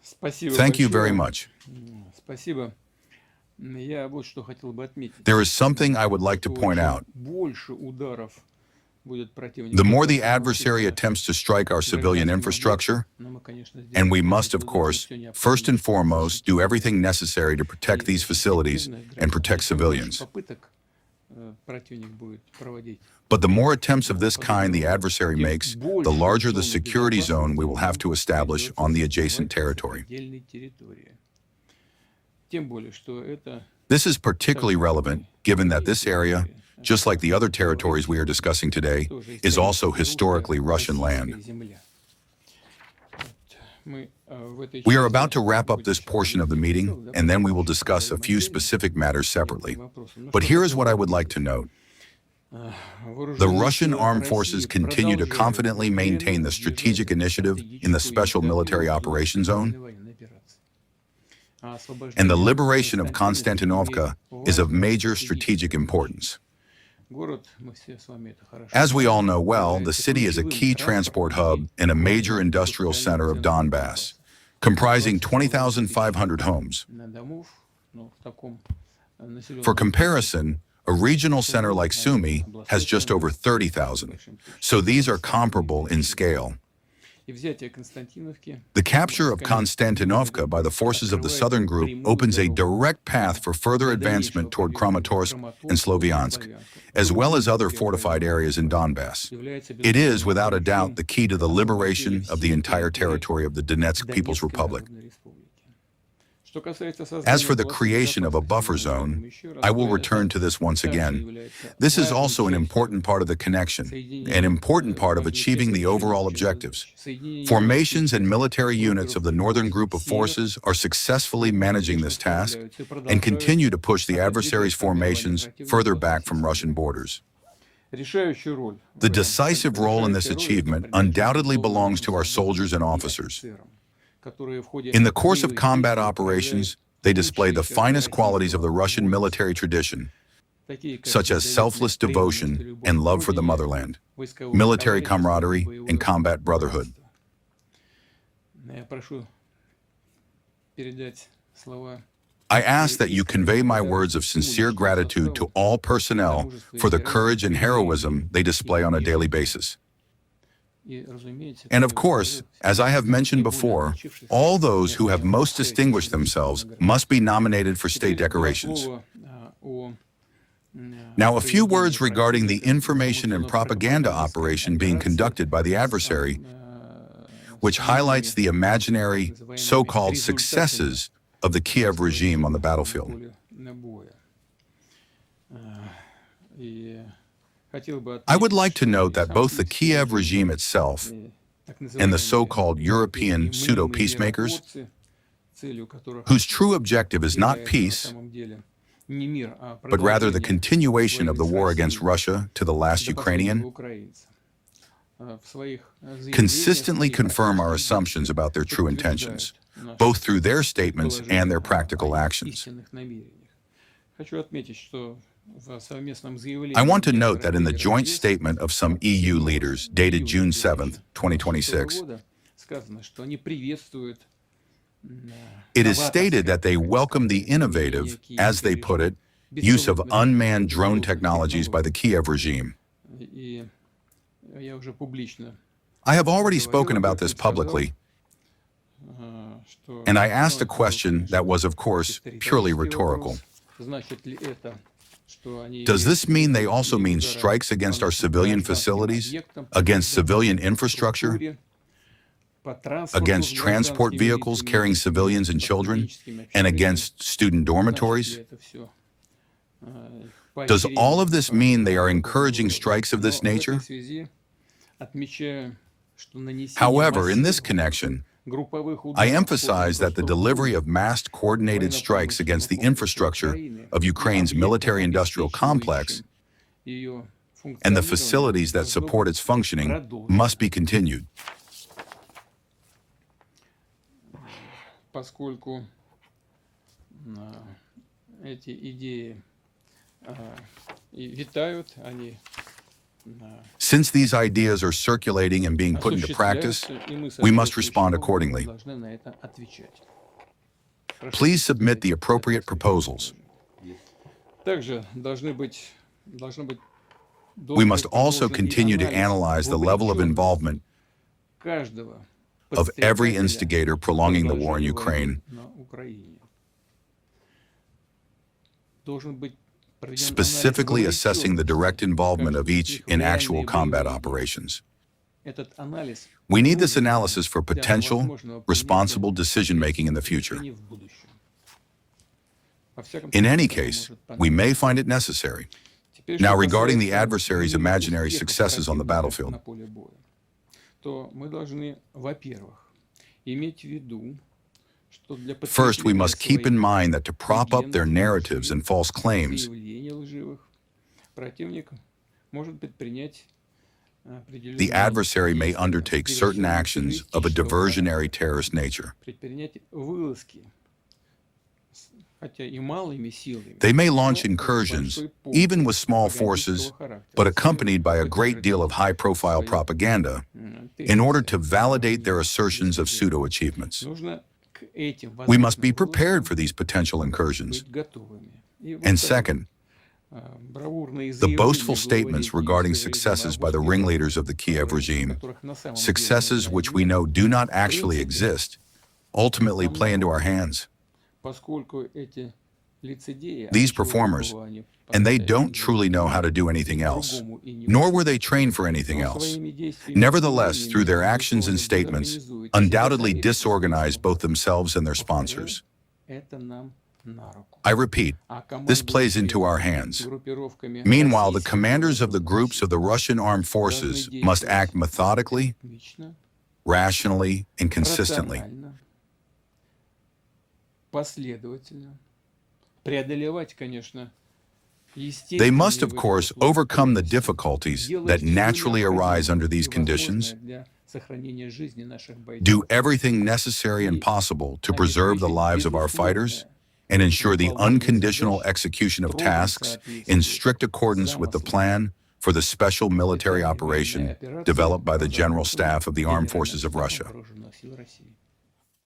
Thank you very much. There is something I would like to point out. The more the adversary attempts to strike our civilian infrastructure, and we must, of course, first and foremost, do everything necessary to protect these facilities and protect civilians. But the more attempts of this kind the adversary makes, the larger the security zone we will have to establish on the adjacent territory. This is particularly relevant given that this area, just like the other territories we are discussing today, is also historically Russian land. We are about to wrap up this portion of the meeting, and then we will discuss a few specific matters separately. But here is what I would like to note. The Russian armed forces continue to confidently maintain the strategic initiative in the Special Military Operations Zone, and the liberation of Konstantinovka is of major strategic importance. As we all know well, the city is a key transport hub and a major industrial center of Donbass, comprising 20,500 homes. For comparison, a regional center like Sumy has just over 30,000, so these are comparable in scale. The capture of Konstantinovka by the forces of the Southern Group opens a direct path for further advancement toward Kramatorsk and Sloviansk, as well as other fortified areas in Donbass. It is, without a doubt, the key to the liberation of the entire territory of the Donetsk People's Republic. As for the creation of a buffer zone, I will return to this once again. This is also an important part of the connection, an important part of achieving the overall objectives. Formations and military units of the Northern Group of Forces are successfully managing this task and continue to push the adversary's formations further back from Russian borders. The decisive role in this achievement undoubtedly belongs to our soldiers and officers. In the course of combat operations, they display the finest qualities of the Russian military tradition, such as selfless devotion and love for the motherland, military camaraderie, and combat brotherhood. I ask that you convey my words of sincere gratitude to all personnel for the courage and heroism they display on a daily basis. And of course, as I have mentioned before, all those who have most distinguished themselves must be nominated for state decorations. Now, a few words regarding the information and propaganda operation being conducted by the adversary, which highlights the imaginary, so-called successes of the Kiev regime on the battlefield. I would like to note that both the Kiev regime itself and the so-called European pseudo-peacemakers, whose true objective is not peace, but rather the continuation of the war against Russia to the last Ukrainian, consistently confirm our assumptions about their true intentions, both through their statements and their practical actions. I want to note that in the joint statement of some EU leaders dated June 7, 2026, it is stated that they welcome the innovative, as they put it, use of unmanned drone technologies by the Kiev regime. I have already spoken about this publicly, and I asked a question that was, of course, purely rhetorical. Does this mean they also mean strikes against our civilian facilities, against civilian infrastructure, against transport vehicles carrying civilians and children, and against student dormitories? Does all of this mean they are encouraging strikes of this nature? However, in this connection, I emphasize that the delivery of massed coordinated strikes against the infrastructure of Ukraine's military-industrial complex and the facilities that support its functioning must be continued. Since these ideas are circulating and being put into practice, we must respond accordingly. Please submit the appropriate proposals. We must also continue to analyze the level of involvement of every instigator prolonging the war in Ukraine, specifically assessing the direct involvement of each in actual combat operations. We need this analysis for potential, responsible decision-making in the future. In any case, we may find it necessary. Now, regarding the adversary's imaginary successes on the battlefield, first, we must keep in mind that to prop up their narratives and false claims, the adversary may undertake certain actions of a diversionary terrorist nature. They may launch incursions, even with small forces, but accompanied by a great deal of high-profile propaganda, in order to validate their assertions of pseudo-achievements. We must be prepared for these potential incursions. And second, the boastful statements regarding successes by the ringleaders of the Kiev regime, successes which we know do not actually exist, ultimately play into our hands. These performers, and they don't truly know how to do anything else, nor were they trained for anything else. Nevertheless, through their actions and statements, undoubtedly disorganize both themselves and their sponsors. I repeat, this plays into our hands. Meanwhile, the commanders of the groups of the Russian armed forces must act methodically, rationally, and consistently. They must, of course, overcome the difficulties that naturally arise under these conditions, do everything necessary and possible to preserve the lives of our fighters, and ensure the unconditional execution of tasks in strict accordance with the plan for the special military operation developed by the General Staff of the Armed Forces of Russia.